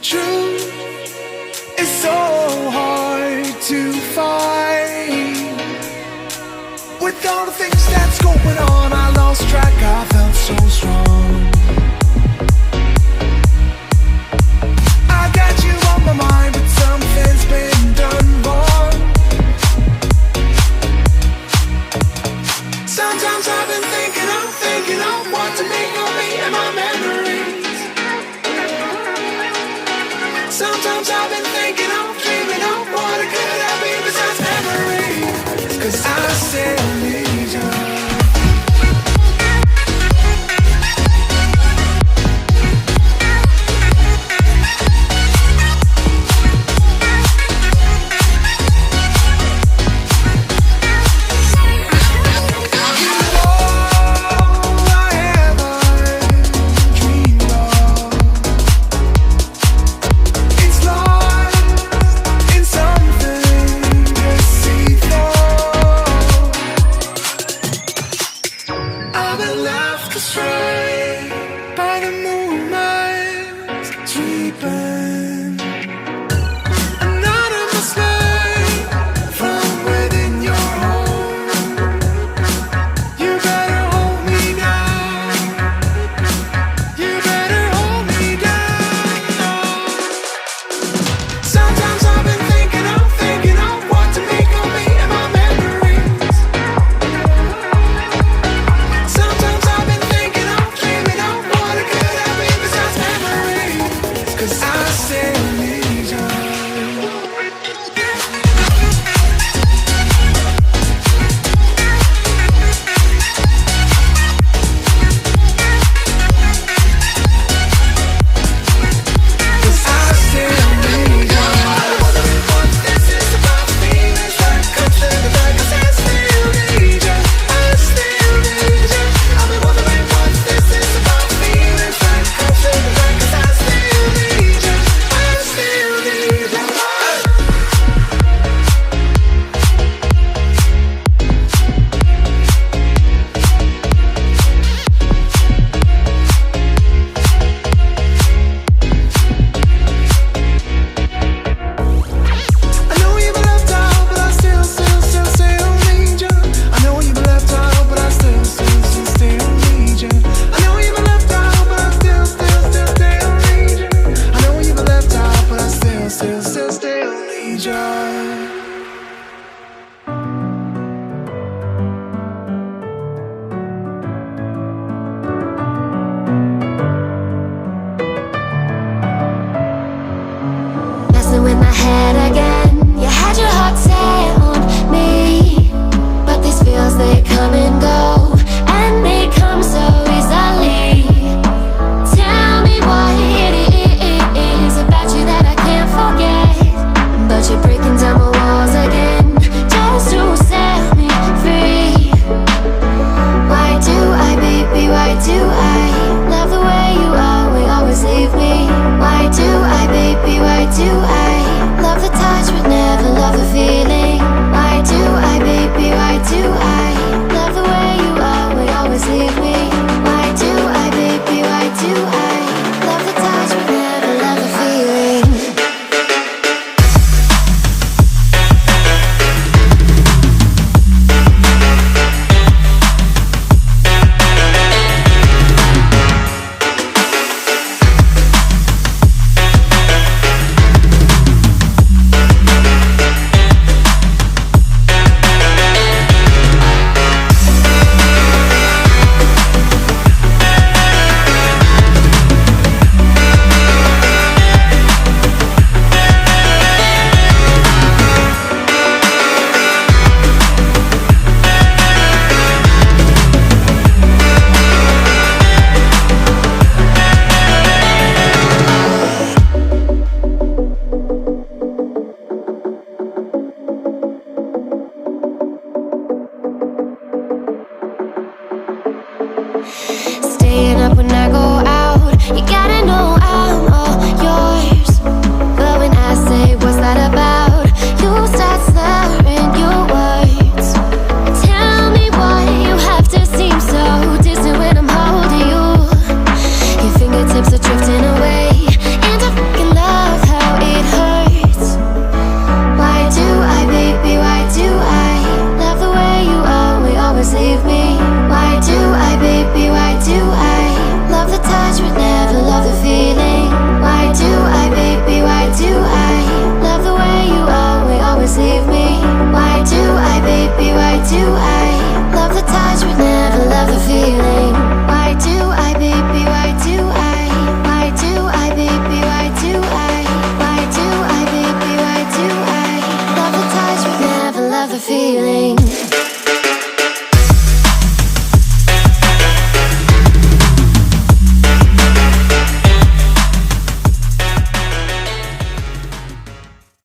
truth is so hard to find. With all the things that's going on, I lost track, I felt so strong. I got you on my mind, but something's been done wrong. Sometimes I've been thinking of what to make of me and my memories. Sometimes I've been thinking of, dreaming of what it could have been besides memories. 'Cause I still need you. By the moonlight, sweet bird.